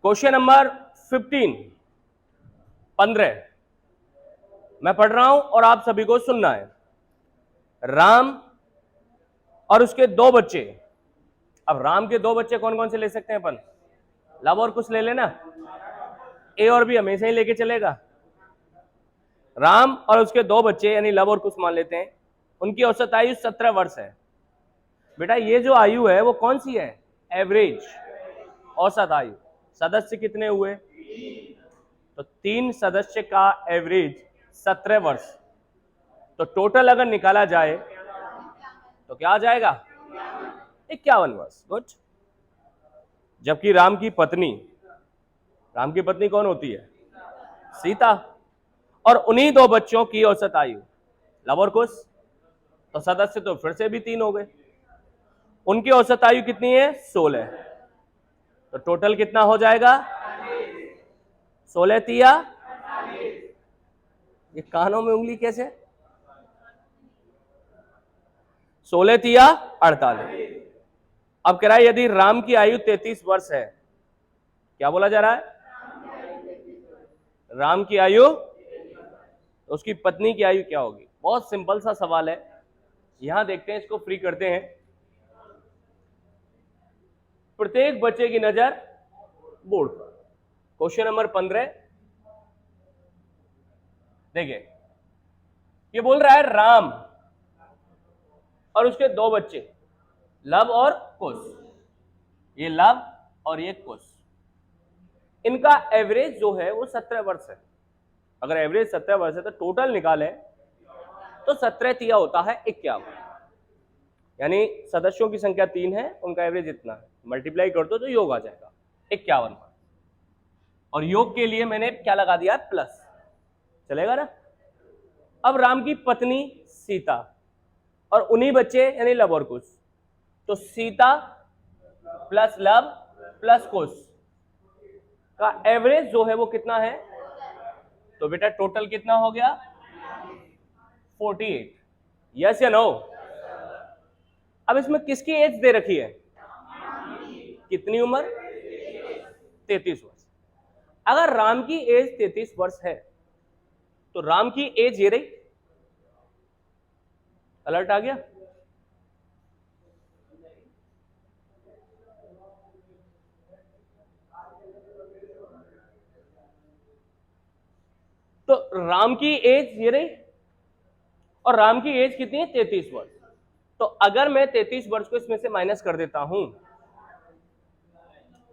Question number 15 मैं पढ़ रहा हूं और आप सभी को सुनना है। राम और उसके दो बच्चे। अब राम के दो बच्चे कौन कौन से ले सकते हैं अपन? लव और कुश ले लेना, ए और बी हमेशा ही लेके चलेगा। राम और उसके दो बच्चे यानी लव और कुश मान लेते हैं। उनकी औसत आयु 17 वर्ष है। बेटा ये जो आयु है वो कौन सी है? एवरेज, औसत आयु। सदस्य कितने हुए? तो 3 सदस्य का एवरेज 17 वर्ष। तो टोटल अगर निकाला जाए तो क्या आ जाएगा? 51 वर्ष। गुड। जबकि राम की पत्नी कौन होती है? सीता। और उन्हीं दो बच्चों की औसत आयु लव और कुश, तो सदस्य तो फिर से भी 3 हो गए। उनकी औसत आयु कितनी है? 16। तो टोटल कितना हो जाएगा? 16 तिया, ये कानों में उंगली कैसे? 16 तिया 48। अब कह रहा है यदि राम की आयु 33 वर्ष है, क्या बोला जा रहा है? राम की आयु, तो उसकी पत्नी की आयु क्या होगी? बहुत सिंपल सा सवाल है। यहां देखते हैं, इसको फ्री करते हैं। प्रत्येक बच्चे की नजर बोर्ड पर। क्वेश्चन नंबर 15 देखिए, ये बोल रहा है राम और उसके दो बच्चे लव और कुश। ये लव और ये कुश, इनका एवरेज जो है वो 17 वर्ष है। अगर एवरेज 17 वर्ष है तो टोटल निकालें तो 17 तिया होता है 51। यानी सदस्यों की संख्या 3 है, उनका एवरेज इतना है। मल्टीप्लाई कर दो तो योग आ जाएगा 51। और योग के लिए मैंने क्या लगा दिया? प्लस। चलेगा ना? अब राम की पत्नी सीता और उन्हीं बच्चे यानी लव और कुश, तो सीता प्लस लव प्लस कुश का एवरेज जो है वो कितना है? तो बेटा टोटल कितना हो गया? 48। यस या नो? अब इसमें किसकी एज दे रखी है? कितनी उम्र? 33 वर्ष। अगर राम की एज 33 वर्ष है तो राम की एज ये रही। अलर्ट आ गया? तो राम की एज ये रही और राम की एज कितनी है? 33 वर्ष। तो अगर मैं 33 वर्ष को इसमें से माइनस कर देता हूं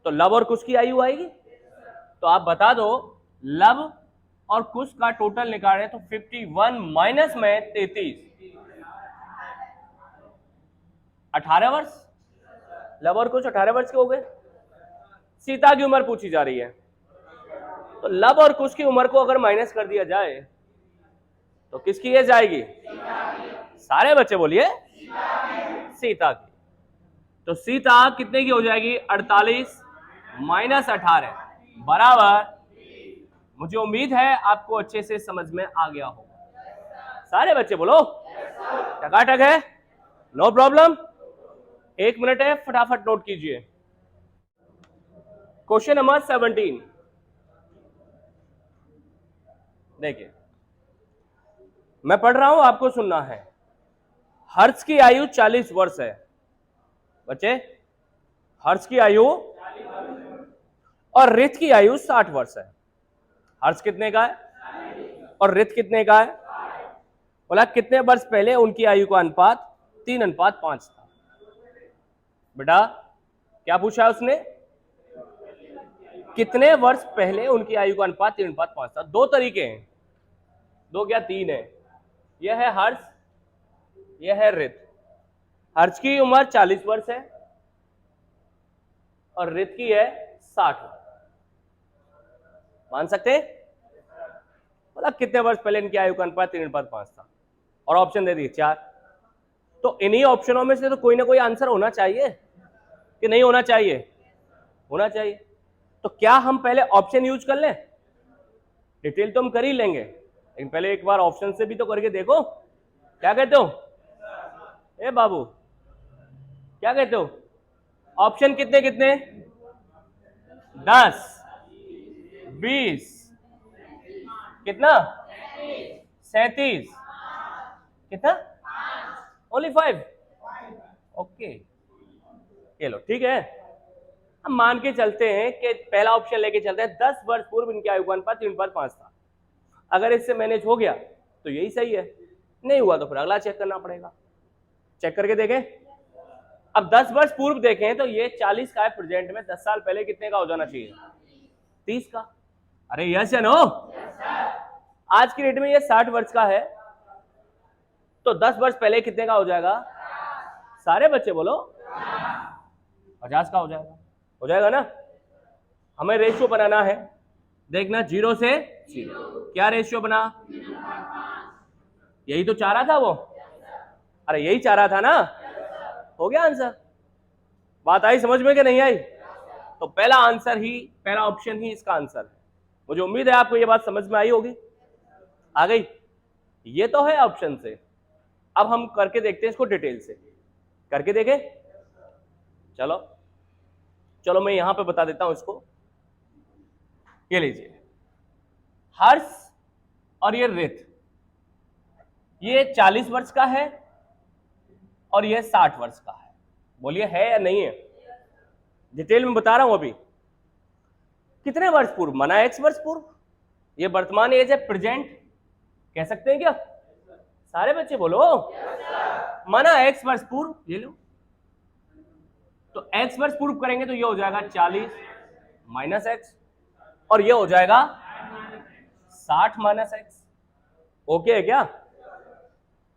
तो लव और कुश की आयु आएगी। तो आप बता दो, लव और कुश का टोटल निकालें तो 51 माइनस में 33, 18 वर्ष। लव और कुश 18 वर्ष के हो गए। सीता की उम्र पूछी जा रही है, तो लव और कुश की उम्र को अगर माइनस कर दिया जाए तो किसकी एज आएगी? सारे बच्चे बोलिए, सीता की। तो सीता कितने की हो जाएगी? 48 माइनस 18 बराबर, मुझे उम्मीद है आपको अच्छे से समझ में आ गया होगा। सारे बच्चे बोलो टकाटक है, नो प्रॉब्लम। 1 मिनट है, फटाफट नोट कीजिए। क्वेश्चन नंबर 17 देखिए, मैं पढ़ रहा हूं, आपको सुनना है। हर्ष की आयु 40 वर्ष है। बच्चे, हर्ष की आयु और रित की आयु 60 वर्ष है। हर्ष कितने का है और रित कितने का है? बोला कितने वर्ष पहले उनकी आयु का अनुपात 3:5 था। बेटा क्या पूछा उसने? कितने वर्ष पहले उनकी आयु का अनुपात 3:5 था। दो तरीके हैं, दो क्या 3 है। यह है हर्ष, यह है रित। हर्ष की उम्र 40 वर्ष है और रित की है 60 वर्ष। मान सकते? बोला कितने वर्ष पहले इनकी आयु का अनुपात 3:5 था और ऑप्शन दे दिए 4। तो इन्हीं ऑप्शनों में से तो कोई ना कोई आंसर होना चाहिए कि नहीं होना चाहिए? होना चाहिए। तो क्या हम पहले ऑप्शन यूज कर लें? डिटेल तो हम कर ही लेंगे, लेकिन पहले एक बार ऑप्शन से भी तो करके देखो। क्या कहते हो ए बाबू? क्या कहते हो? ऑप्शन कितने कितने? 10। 20 कितना 37 कितना ओनली 5 ओके ये लो ठीक है। हम मान के चलते हैं कि पहला ऑप्शन लेके चलते हैं 10 वर्ष पूर्व इनके आयु का अनुपात 3:5 था। अगर इससे मैनेज हो गया तो यही सही है, नहीं हुआ तो फिर अगला चेक करना पड़ेगा। चेक करके देखें। अब 10 वर्ष पूर्व देखें तो ये 40 का है प्रेजेंट में, 10 साल पहले कितने का हो जाना चाहिए 30 का। अरे यस या नो? आज की डेट में ये 60 वर्ष का है तो 10 वर्ष पहले कितने का हो जाएगा? सारे बच्चे बोलो 50 का हो जाएगा। हो जाएगा ना? हमें रेशियो बनाना है, देखना 0 से 0 क्या रेशियो बना, यही तो चाह रहा था वो। अरे यही चाह रहा था ना, हो गया आंसर। बात आई समझ में कि नहीं आई? तो पहला आंसर ही, पहला ऑप्शन ही इसका आंसर है। मुझे उम्मीद है आपको ये बात समझ में आई होगी। आ गई? ये तो है ऑप्शन से। अब हम करके देखते हैं इसको डिटेल से, करके देखें। चलो चलो मैं यहां पे बता देता हूं इसको। ये लीजिए हर्ष और ये रित, ये 40 वर्ष का है और ये 60 वर्ष का है। बोलिए है या नहीं है? डिटेल में बता रहा हूं। अभी कितने वर्ष पूर्व माना? एक्स वर्ष पूर्व। ये वर्तमान एज है, प्रेजेंट कह सकते हैं क्या? सारे बच्चे बोलो माना एक्स वर्ष पूर्व। ये लो तो एक्स वर्ष पूर्व करेंगे तो ये हो जाएगा 40 माइनस एक्स और ये हो जाएगा 60 माइनस एक्स। ओके है क्या?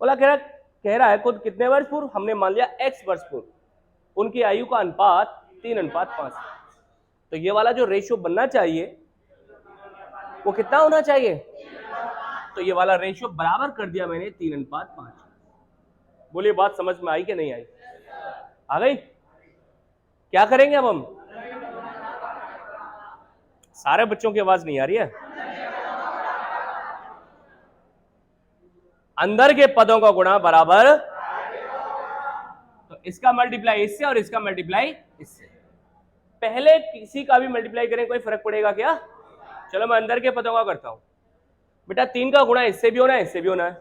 बोला कह रहा है खुद कितने वर्ष पूर्व, हमने मान लिया एक्स वर्ष पूर्व, उनकी आयु का अनुपात 3:5। तो ये वाला जो रेशियो बनना चाहिए वो कितना होना चाहिए? तो ये वाला रेशियो बराबर कर दिया मैंने 3:5। बोलिए बात समझ में आई कि नहीं आई? आ गई? क्या करेंगे अब हम? सारे बच्चों की आवाज नहीं आ रही है। अंदर के पदों का गुणा बराबर, तो इसका मल्टीप्लाई इससे और इसका मल्टीप्लाई इससे। पहले किसी का भी मल्टीप्लाई करें कोई फर्क पड़ेगा क्या? चलो मैं अंदर के पदों का करता हूं। बेटा 3 का गुणा इससे भी होना है, इससे भी होना है,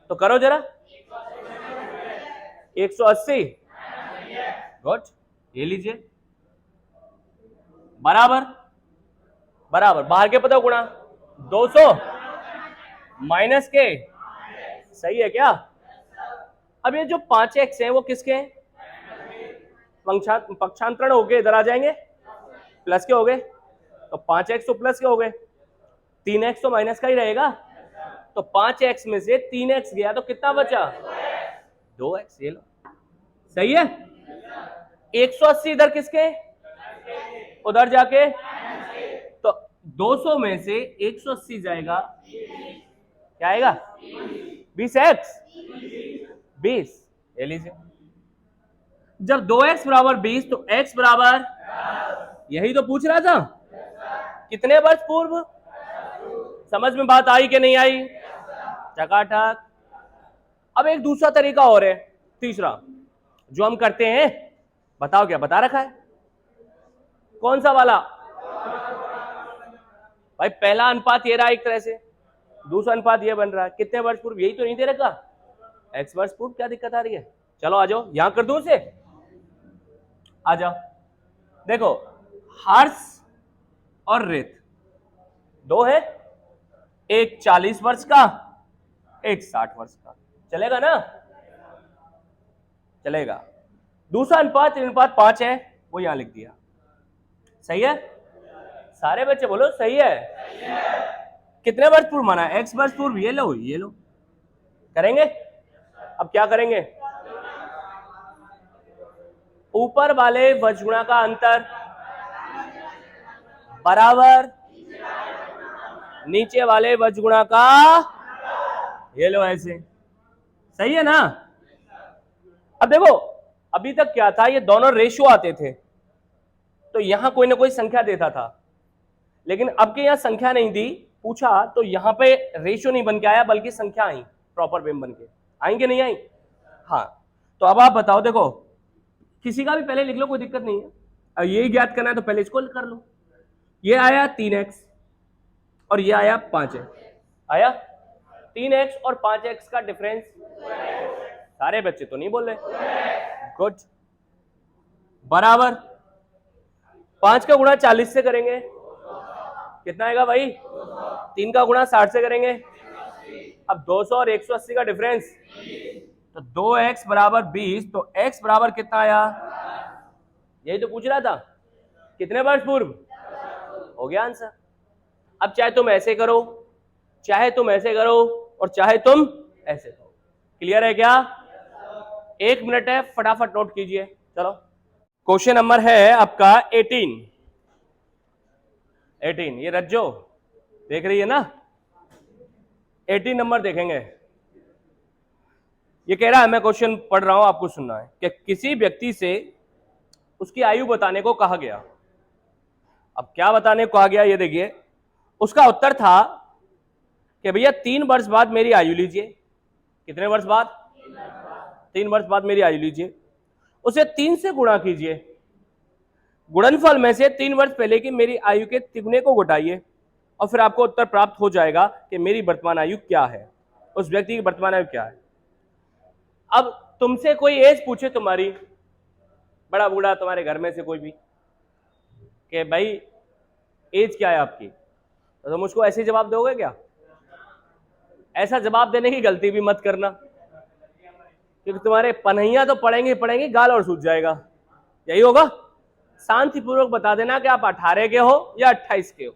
तो करो जरा। 180 गुड, ये लीजिए बराबर बराबर बाहर के पदों गुणा 200 माइनस के, सही है क्या? अब ये जो 5x है वो किसके हैं? पक्षांतरण हो गए, इधर आ जाएंगे, प्लस के हो गए, तो 5x तो प्लस के हो गए, 3x तो माइनस का ही रहेगा। तो 5x में से 3x गया तो कितना बचा? 2x। ये लो सही है। 180 इधर किसके? उधर जाके, तो 200 में से 180 जाएगा, क्या आएगा? 20x 20। ये लीजिए, जब 2x बराबर 20 तो x बराबर, यही तो पूछ रहा था, कितने वर्ष पूर्व? समझ में बात आई कि नहीं आई? चकाचक। अब एक दूसरा तरीका और है, तीसरा जो हम करते हैं, बताओ क्या बता रखा है? कौन सा वाला? भाई पहला अनुपात ये रहा एक तरह से, दूसरा अनुपात ये बन रहा है, कितने वर्ष पूर्व? यही तो नहीं दे रखा, एक्स वर्ष पूर्व। क्या दिक्कत आ रही है? चलो आ जाओ, यहां कर दूं उसे, आ जाओ। देखो हर्ष और रित दो है, एक 40 वर्ष का, एक 60 वर्ष का, चलेगा ना? चलेगा। दूसरा अनुपात 3:5 है, वो यहां लिख दिया, सही है? सारे बच्चे बोलो सही है। कितने वर्ष पूर्व माना? एक्स वर्ष पूर्व। ये लो ये लो, करेंगे। अब क्या करेंगे? ऊपर वाले वज्रगुणा का अंतर बराबर नीचे वाले वज्रगुणा का, ये लो ऐसे, सही है ना? अब देखो अभी तक क्या था, ये दोनों रेशियो आते थे तो यहां कोई ना कोई संख्या देता था, लेकिन अब के यहां संख्या नहीं दी, पूछा तो यहां पे रेशियो नहीं बन के आया बल्कि संख्या आई, प्रॉपर वेम बन के आएंगे, नहीं आई? हाँ, तो अब आप बताओ, देखो किसी का भी पहले लिख लो, कोई दिक्कत नहीं है। अब यही ज्ञात करना है तो पहले इसको कर लो। ये आया 3x, और ये आया 5 आया 3x और 5x का डिफरेंस। सारे बच्चे तो नहीं बोल रहे। गुड। बराबर 5 का गुणा 40 से करेंगे, कितना आएगा भाई? 3 का गुणा 60 से करेंगे। अब 200 और 180 का डिफरेंस, तो 2x बराबर 20, तो x बराबर कितना आया? यही तो पूछ रहा था, कितने वर्ष पूर्व? हो गया आंसर। अब चाहे तुम ऐसे करो, चाहे तुम ऐसे करो, और चाहे तुम ऐसे करो। क्लियर है क्या? 1 मिनट है, फटाफट नोट कीजिए। चलो, क्वेश्चन नंबर है आपका 18। ये रज्जो देख रही है ना? 18 नंबर देखेंगे। ये कह रहा है, मैं क्वेश्चन पढ़ रहा हूं, आपको सुनना है, कि किसी व्यक्ति से उसकी आयु बताने को कहा गया। अब क्या बताने को कहा गया, ये देखिए। उसका उत्तर था कि भैया 3 वर्ष बाद मेरी आयु लीजिए। कितने वर्ष बाद? 3 वर्ष बाद मेरी आयु लीजिए। उसे 3 से गुणा कीजिए। गुणनफल में से 3 वर्ष पहले की मेरी आयु के तिगुने को घटाइए, और फिर आपको उत्तर प्राप्त हो जाएगा कि मेरी वर्तमान आयु क्या है, उस व्यक्ति की वर्तमान आयु क्या है। अब तुमसे कोई एज पूछे तुम्हारी, बड़ा बूढ़ा तुम्हारे घर में से कोई भी, कि भाई एज क्या है आपकी, तो तुम उसको ऐसे जवाब दोगे क्या? ऐसा जवाब देने की गलती भी मत करना, क्योंकि तुम्हारे पनहिया तो पड़ेंगी, गाल और सूझ जाएगा। यही होगा। शांतिपूर्वक बता देना कि आप 18 के हो या 28 के हो,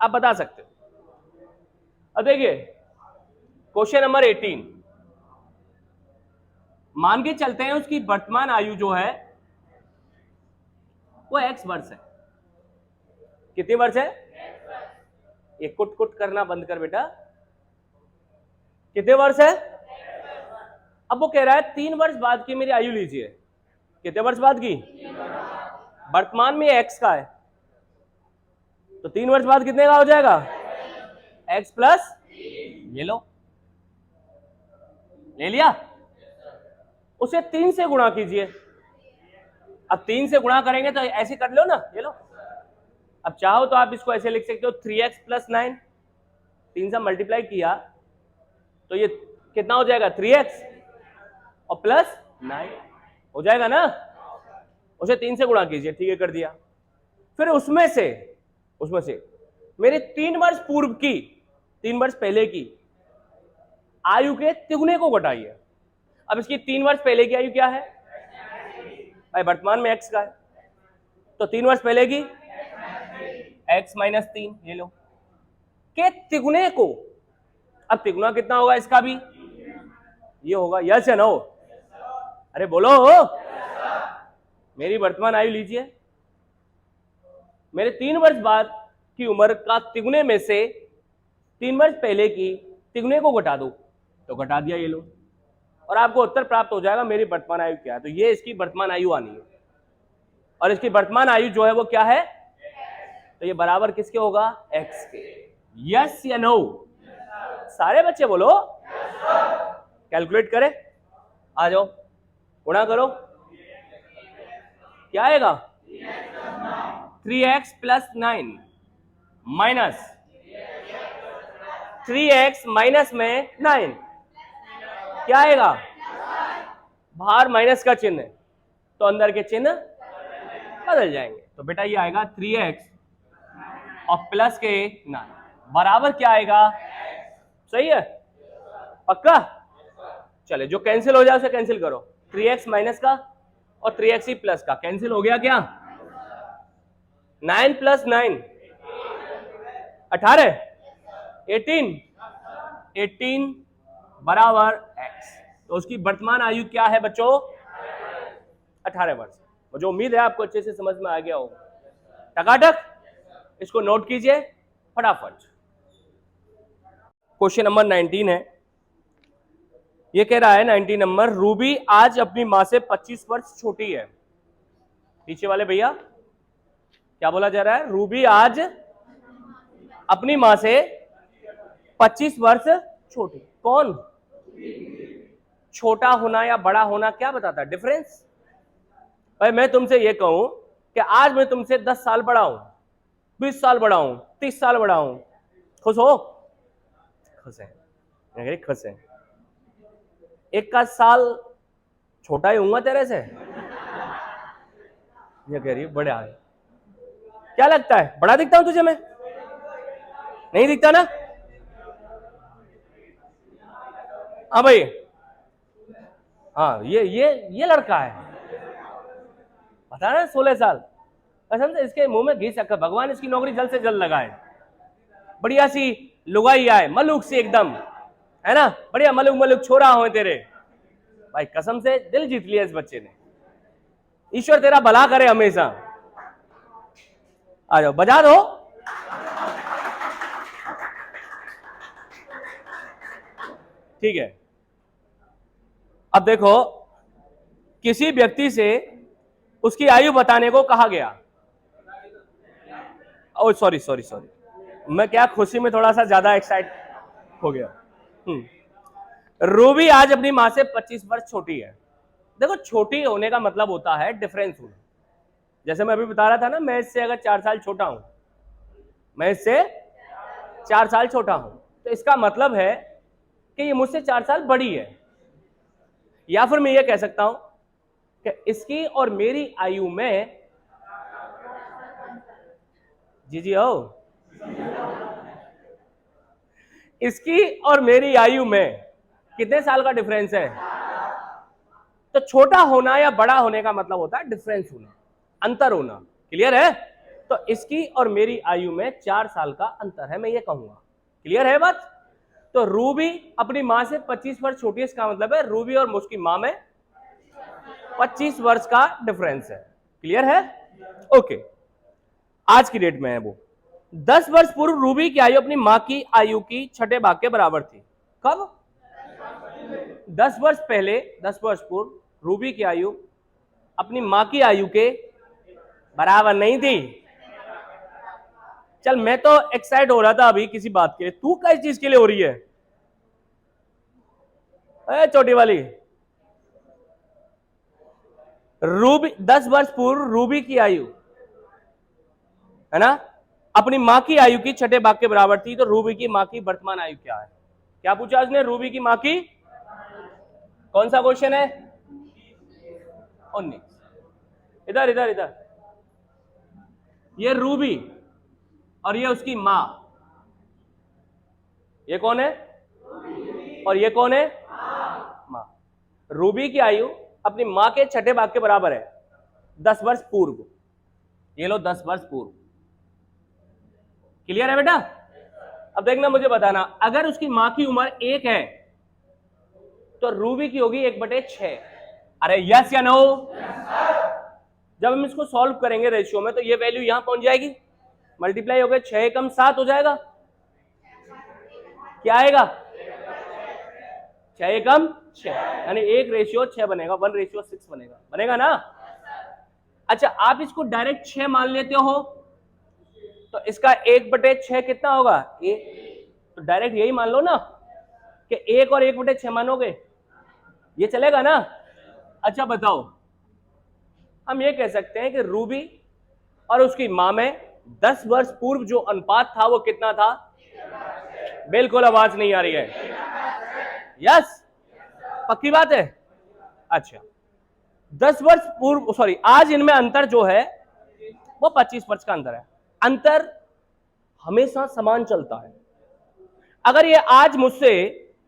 आप बता सकते हो। अब देखिए क्वेश्चन नंबर 18, मान के चलते हैं उसकी वर्तमान आयु जो है वो x वर्ष है। कितनी वर्ष है? ये कुट कुट करना बंद कर बेटा। कितने वर्ष है? अब वो कह रहा है 3 वर्ष बाद की मेरी आयु लीजिए। कितने वर्ष बाद की? वर्तमान में x का है, तो 3 वर्ष बाद कितने का हो जाएगा? x प्लस, ये लो, ले लिया। उसे 3 से गुणा कीजिए। अब 3 से गुणा करेंगे तो ऐसे कर लो ना, ये लो। अब चाहो तो आप इसको ऐसे लिख सकते हो 3x प्लस 9। 3 से मल्टीप्लाई किया तो ये कितना हो जाएगा? 3x और प्लस 9 हो जाएगा ना। उसे 3 से गुणा कीजिए, ठीक है, कर दिया। फिर उसमें से मेरे 3 वर्ष पूर्व की, 3 वर्ष पहले की आयु के तिगुने को घटाइए। अब इसकी 3 वर्ष पहले की आयु क्या है भाई? वर्तमान में x का है, तो 3 वर्ष पहले की x माइनस 3, ये लो, के तिगुने को। अब तिगुना कितना होगा इसका भी? ये होगा। यस या नो? अरे बोलो। मेरी वर्तमान आयु लीजिए, मेरे 3 वर्ष बाद की उम्र का तिगुने में से 3 वर्ष पहले की तिगुने को घटा दो, तो घटा दिया, ये लो, और आपको उत्तर प्राप्त हो जाएगा मेरी वर्तमान आयु क्या है। तो ये इसकी वर्तमान आयु आनी है, और इसकी वर्तमान आयु जो है वो क्या है? तो ये बराबर किसके होगा? x के। यस या नो? सारे बच्चे बोलो। कैलकुलेट करें, आ जाओ, गुणा करो, क्या आएगा? 3x plus 9 minus 3x minus में 9, क्या आएगा? बाहर माइनस का चिन्ह है तो अंदर के चिन्ह बदल जाएंगे। तो बेटा ये आएगा 3x और प्लस के 9 बराबर क्या आएगा? सही है? पक्का? चले, जो कैंसिल हो जाए उसे कैंसिल करो। 3x माइनस का और 3x ही प्लस का कैंसिल हो गया क्या? 9 प्लस 9 18, 18 बराबर x। तो उसकी वर्तमान आयु क्या है बच्चों? 18 वर्ष। मुझे उम्मीद है आपको अच्छे से समझ में आ गया होगा। टकाटक इसको नोट कीजिए फटाफट। क्वेश्चन नंबर 19 है। ये कह रहा है 19 नंबर, रूबी आज अपनी मां से 25 वर्ष छोटी है। पीछे वाले भैया क्या बोला जा रहा है? रूबी आज अपनी मां से 25 वर्ष छोटी। कौन? छोटा होना या बड़ा होना क्या बताता है? डिफरेंस। भाई मैं तुमसे ये कहूं कि आज मैं तुमसे 10 साल बड़ा हूं, 20 साल बड़ा हूं, 30 साल बड़ा हूं, खुश हो? खुश है, खुश है। एक का साल छोटा ही हूंगा तेरे से, ये कह रही है बड़ा है। क्या लगता है, बड़ा दिखता हूं तुझे मैं? नहीं दिखता ना? हाँ भाई, हाँ ये लड़का है, बता रहे 16 साल। कसम से इसके मुंह में घी शक्कर, भगवान इसकी नौकरी जल्द से जल्द लगाए, बढ़िया सी लुगाई आए, मलुक सी एकदम, है ना, बढ़िया मलुक मलुक छोरा हो तेरे। भाई कसम से दिल जीत लिया इस बच्चे ने। ईश्वर तेरा भला करे हमेशा। आ जाओ, बजा दो। ठीक है, अब देखो, किसी व्यक्ति से उसकी आयु बताने को कहा गया। ओ सॉरी सॉरी सॉरी, मैं क्या खुशी में थोड़ा सा ज्यादा एक्साइट हो गया। रूबी आज अपनी मां से 25 वर्ष छोटी है। देखो, छोटी होने का मतलब होता है डिफरेंस होना। जैसे मैं अभी बता रहा था ना, मैं इससे अगर 4 साल छोटा हूं, मैं इससे 4 साल छोटा हूं, तो इसका मतलब है कि ये मुझसे 4 साल बड़ी है। या फिर मैं ये कह सकता हूं कि इसकी और मेरी आयु में, जी हो, इसकी और मेरी आयु में कितने साल का डिफरेंस है? तो छोटा होना या बड़ा होने का मतलब होता है डिफरेंस होना, अंतर होना। क्लियर है? तो इसकी और मेरी आयु में 4 साल का अंतर है, मैं ये कहूंगा। क्लियर है बात? तो रूबी अपनी मां से 25 वर्ष छोटी है, इसका मतलब है रूबी और उसकी मां में 25 वर्ष का डिफरेंस है। क्लियर है? ओके, आज की डेट में है वो। 10 वर्ष पूर्व रूबी की आयु अपनी मां की आयु की छठे भाग के बराबर थी। कब? 10 वर्ष पहले, 10 वर्ष पूर्व रूबी की आयु अपनी मां की आयु के बराबर नहीं थी। चल, मैं तो एक्साइट हो रहा था अभी किसी बात के लिए, तू किस चीज के लिए हो रही है? छोटी वाली, रूबी 10 वर्ष पूर्व रूबी की आयु, है ना, अपनी मां की आयु की छठे भाग के बराबर थी। तो रूबी की मां की वर्तमान आयु क्या है? क्या पूछा उसने? रूबी की मां की, कौन सा क्वेश्चन है? 19। इधर इधर इधर, ये रूबी और ये उसकी मां, ये कौन है? और ये कौन है? मां। रूबी की आयु अपनी मां के छठे भाग के बराबर है 10 वर्ष पूर्व। ये लो 10 वर्ष पूर्व। क्लियर है बेटा? अब देखना, मुझे बताना, अगर उसकी मां की उम्र 1 है तो रूबी की होगी 1/6। अरे यस या नो? जब हम इसको सॉल्व करेंगे रेशियो में, तो ये वैल्यू यहां पहुंच जाएगी, मल्टीप्लाई हो गया, 6 कम 7 हो जाएगा। क्या आएगा? 6 कम 6, यानी 1/6 बनेगा, 1/6 बनेगा, बनेगा ना? अच्छा, आप इसको डायरेक्ट 6 मान लेते हो, तो इसका 1/6 कितना होगा? 1। तो डायरेक्ट यही मान लो ना कि 1 और 1/6 मानोगे, ये चलेगा ना? अच्छा बताओ, हम ये कह सकते हैं कि रूबी और उसकी मां में 10 वर्ष पूर्व जो अनुपात था वो कितना था? बिल्कुल आवाज नहीं आ रही है। यस, पक्की बात है। अच्छा, 10 वर्ष पूर्व, सॉरी, आज इनमें अंतर जो है वो 25 वर्ष का अंतर है। अंतर हमेशा समान चलता है। अगर ये आज मुझसे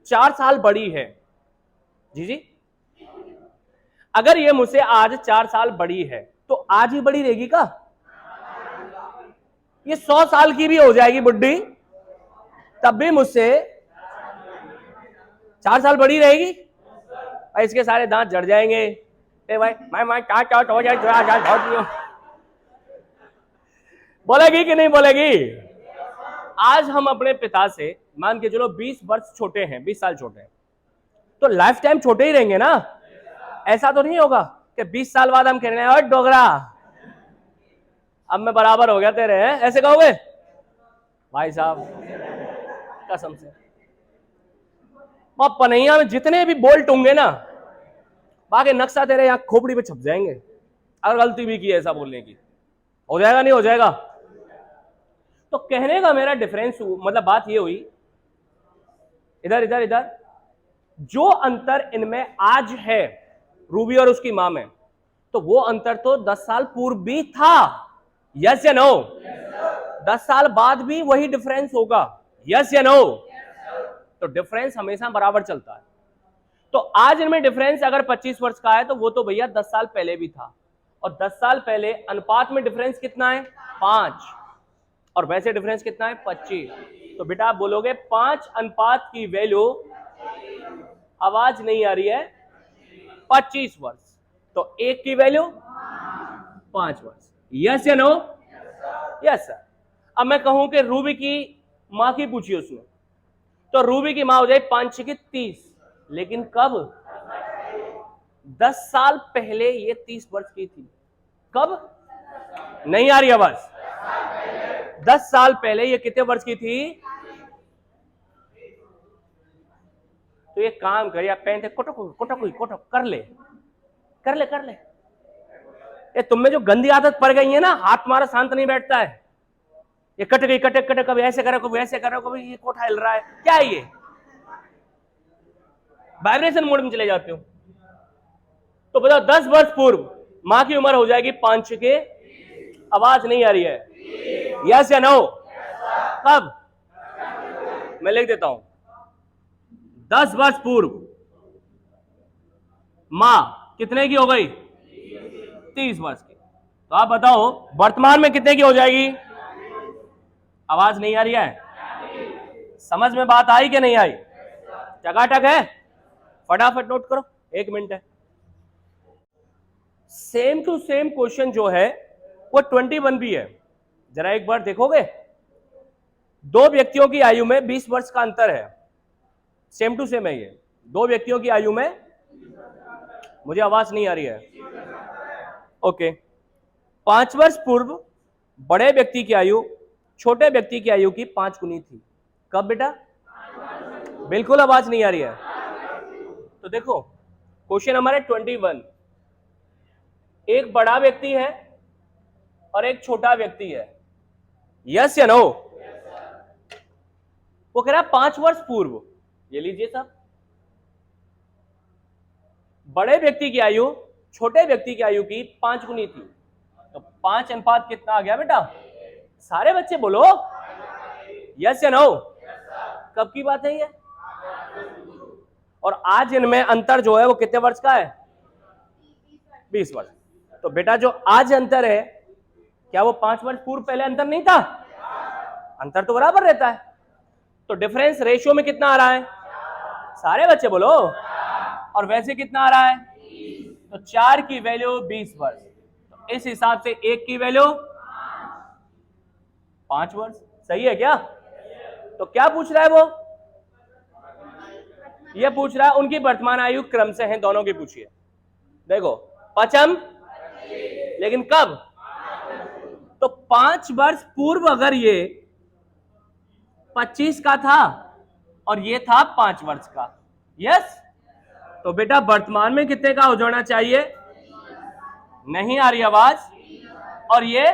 4 साल बड़ी है, जी, अगर ये मुझसे आज 4 साल बड़ी है, तो आज ही बड़ी रहेगी का? ये 100 साल की भी हो जाएगी बुड्ढी, तब भी मुझसे 4 साल बड़ी रहेगी। और इसके सारे दांत जड़ जाएंगे। ए भाई, मैं क्या हो जाए, बोलेगी कि नहीं बोलेगी? आज हम अपने पिता से मान के चलो 20 वर्ष छोटे हैं, 20 साल छोटे हैं, तो लाइफ टाइम छोटे ही रहेंगे ना? ऐसा तो नहीं होगा कि 20 साल बाद हम कहने और डोगरा अब मैं बराबर हो गया तेरे, हैं ऐसे कहोगे? भाई साहब कसम से, पनैया में जितने भी बोल्ट होंगे ना, बाकी नक्शा तेरे यहां खोपड़ी पे छप जाएंगे। अगर गलती भी की ऐसा बोलने की, हो जाएगा नहीं हो जाएगा? तो कहने का मेरा डिफरेंस मतलब बात ये हुई, इधर इधर इधर, जो अंतर इनमें आज है रूबी और उसकी मां में, तो वो अंतर तो 10 साल पूर्व भी था। यस या नो? 10 साल बाद भी वही डिफरेंस होगा। यस या नो? तो डिफरेंस हमेशा बराबर चलता है। तो आज इनमें डिफरेंस अगर 25 वर्ष का है तो वो तो भैया 10 साल पहले भी था, और 10 साल पहले अनुपात में डिफरेंस कितना है? 5, और वैसे डिफरेंस कितना है? 25। तो बेटा आप बोलोगे 5 अनुपात की वैल्यू, आवाज नहीं आ रही है, 25 वर्ष, तो 1 की वैल्यू 5 वर्ष। यस या नो? Yes sir. अब मैं कहूं कि रूबी की मां की पूछी उसने, तो रूबी की मां हो जाए 5 की 30, लेकिन कब? 10 साल पहले ये 30 वर्ष की थी। कब? नहीं आ रही आवाज? 10 साल पहले ये कितने वर्ष की थी? तो ये काम कर, या पेन कोटो कर ले कर ले कर ले। ये तुम में जो गंदी आदत पड़ गई है ना, हाथ तुम्हारा शांत नहीं बैठता है, ये कट गई, कटे कटे, कभी ऐसे करो कभी ऐसे करो, कभी ये कोठा हिल रहा है, क्या है ये? वाइब्रेशन मोड में चले जाते हो। तो बताओ 10 वर्ष पूर्व मां की उम्र हो जाएगी 5 के, आवाज नहीं आ रही है, यस या नो? कब? मैं लिख देता हूं, 10 वर्ष पूर्व मां कितने की हो गई? 30 वर्ष की। तो आप बताओ वर्तमान में कितने की हो जाएगी? आवाज नहीं आ रही है? समझ में बात आई कि नहीं आई? टकाटक है? फटाफट नोट करो, 1 मिनट है। सेम टू सेम क्वेश्चन जो है वो 21 भी है, जरा एक बार देखोगे। 2 व्यक्तियों की आयु में 20 वर्ष का अंतर है, सेम टू सेम है ये। 2 व्यक्तियों की आयु में, मुझे आवाज नहीं आ रही है, ओके। 5 वर्ष पूर्व बड़े व्यक्ति की आयु छोटे व्यक्ति की आयु की 5 गुनी थी। कब बेटा? बिल्कुल आवाज नहीं आ रही है। तो देखो क्वेश्चन हमारे 21, एक बड़ा व्यक्ति है और एक छोटा व्यक्ति है, यस या नो? वो कह रहा है 5 वर्ष पूर्व, ये लीजिए साहब, बड़े व्यक्ति की आयु छोटे व्यक्ति की आयु की 5 गुनी थी। तो 5 अनुपात कितना आ गया बेटा? सारे बच्चे बोलो यस या नो? कब की बात है ये? और आज इनमें अंतर जो है वो कितने वर्ष का है? 20 वर्ष। तो बेटा जो आज अंतर है, क्या वो 5 वर्ष पूर्व पहले अंतर नहीं था? अंतर तो बराबर रहता है। तो डिफरेंस रेशियो में कितना आ रहा है? सारे बच्चे बोलो। और वैसे कितना आ रहा है? तो 4 की वैल्यू 20 वर्ष, तो इस हिसाब से 1 की वैल्यू 5 वर्ष। सही है क्या? तो क्या पूछ रहा है वो? ये पूछ रहा है उनकी वर्तमान आयु क्रम से है, दोनों की पूछिए। देखो 5, लेकिन कब? तो 5 वर्ष पूर्व अगर ये 25 का था और ये था 5 वर्ष का, यस, तो बेटा वर्तमान में कितने का हो जाना चाहिए? नहीं आ रही आवाज? और ये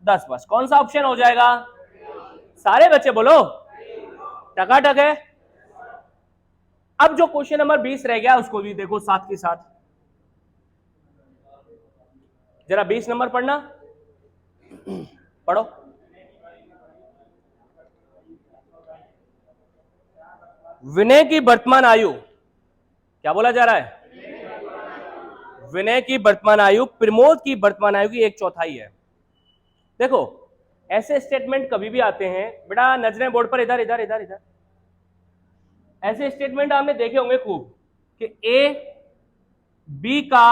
10 वर्ष। कौन सा ऑप्शन हो जाएगा? सारे बच्चे बोलो, टकाटक है। अब जो क्वेश्चन नंबर 20 रह गया उसको भी देखो साथ के साथ, जरा 20 नंबर पढ़ना, पढ़ो। विनय की वर्तमान आयु, क्या बोला जा रहा है? विनय की वर्तमान आयु प्रमोद की वर्तमान आयु की 1/4 है। देखो ऐसे स्टेटमेंट कभी भी आते हैं बेटा, नजरें बोर्ड पर, इधर इधर इधर इधर। ऐसे स्टेटमेंट आपने देखे होंगे खूब कि ए बी का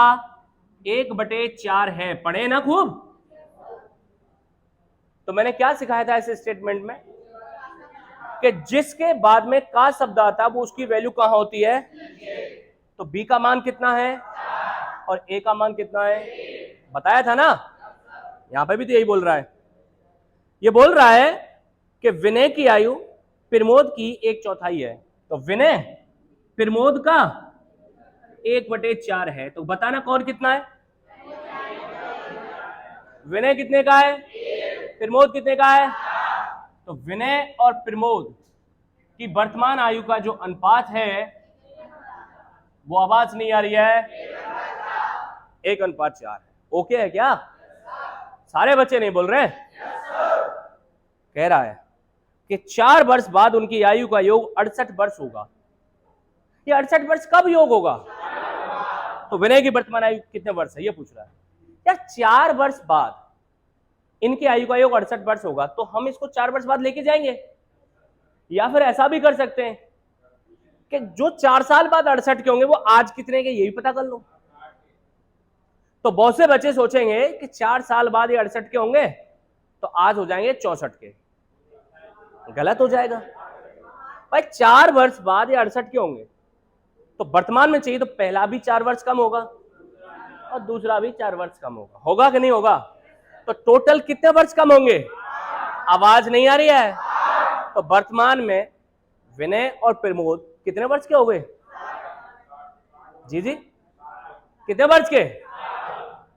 1/4 है, पढ़े ना खूब? तो मैंने क्या सिखाया था ऐसे स्टेटमेंट में कि जिसके बाद में का शब्द आता है वो उसकी वैल्यू कहां होती है? तो बी का मान कितना है और ए का मान कितना है? बताया था ना। यहां पे भी तो यही बोल रहा है, ये बोल रहा है कि विनय की आयु प्रमोद की 1/4 है। तो विनय प्रमोद का 1/4 है, तो बताना कौन कितना है? विनय कितने का है? प्रमोद कितने का है? तो विनय और प्रमोद की वर्तमान आयु का जो अनुपात है वो आवाज नहीं आ रही है, 1:4 है। ओके है क्या? सारे बच्चे नहीं बोल रहे? कह रहा है कि 4 वर्ष बाद उनकी आयु का योग 68 वर्ष होगा। ये 68 वर्ष कब योग होगा? तो विनय की वर्तमान आयु कितने वर्ष है ये पूछ रहा है यार। 4 वर्ष बाद इनकी आयु का योग 68 वर्ष होगा, तो हम इसको 4 वर्ष बाद लेके जाएंगे, या फिर ऐसा भी कर सकते हैं कि जो 4 साल बाद 68 के होंगे वो आज कितने के यही पता कर लो। तो बहुत से बच्चे सोचेंगे कि 4 साल बाद ये 68 के होंगे तो आज हो जाएंगे 64 के। गलत हो जाएगा भाई। 4 वर्ष बाद ये 68 के होंगे तो वर्तमान में चाहिए तो पहला भी 4 वर्ष कम होगा और दूसरा भी 4 वर्ष कम होगा। होगा कि नहीं होगा? तो टोटल कितने वर्ष कम होंगे? आवाज नहीं आ रही है। तो वर्तमान में विनय और प्रमोद कितने वर्ष के हो गए? जी जी, कितने वर्ष के?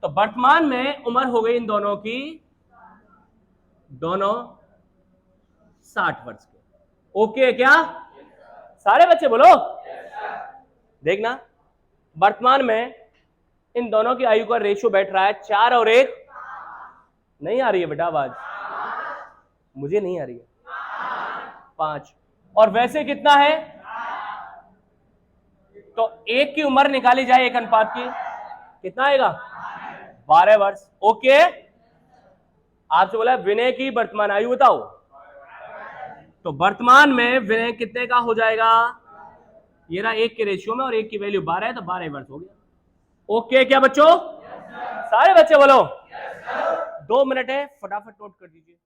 तो वर्तमान में उम्र हो गई इन दोनों की, दोनों 60 वर्ष के। ओके क्या? सारे बच्चे बोलो। देखना, वर्तमान में इन दोनों की आयु का रेशियो बैठ रहा है 4 और 1। नहीं आ रही है बेटा आवाज? मुझे नहीं आ रही है। 5। और वैसे कितना है? तो 1 की उम्र निकाली जाए 1 अनुपात की, कितना आएगा? 12 वर्ष। ओके, आपसे बोला विनय की वर्तमान आयु बताओ। तो वर्तमान में विनय कितने का हो जाएगा? ये रहा 1 के रेशियो में और 1 की वैल्यू 12 है तो 12 वर्ष हो गया। ओके क्या बच्चों? सारे बच्चे बोलो। 2 मिनट है, फटाफट नोट कर दीजिए।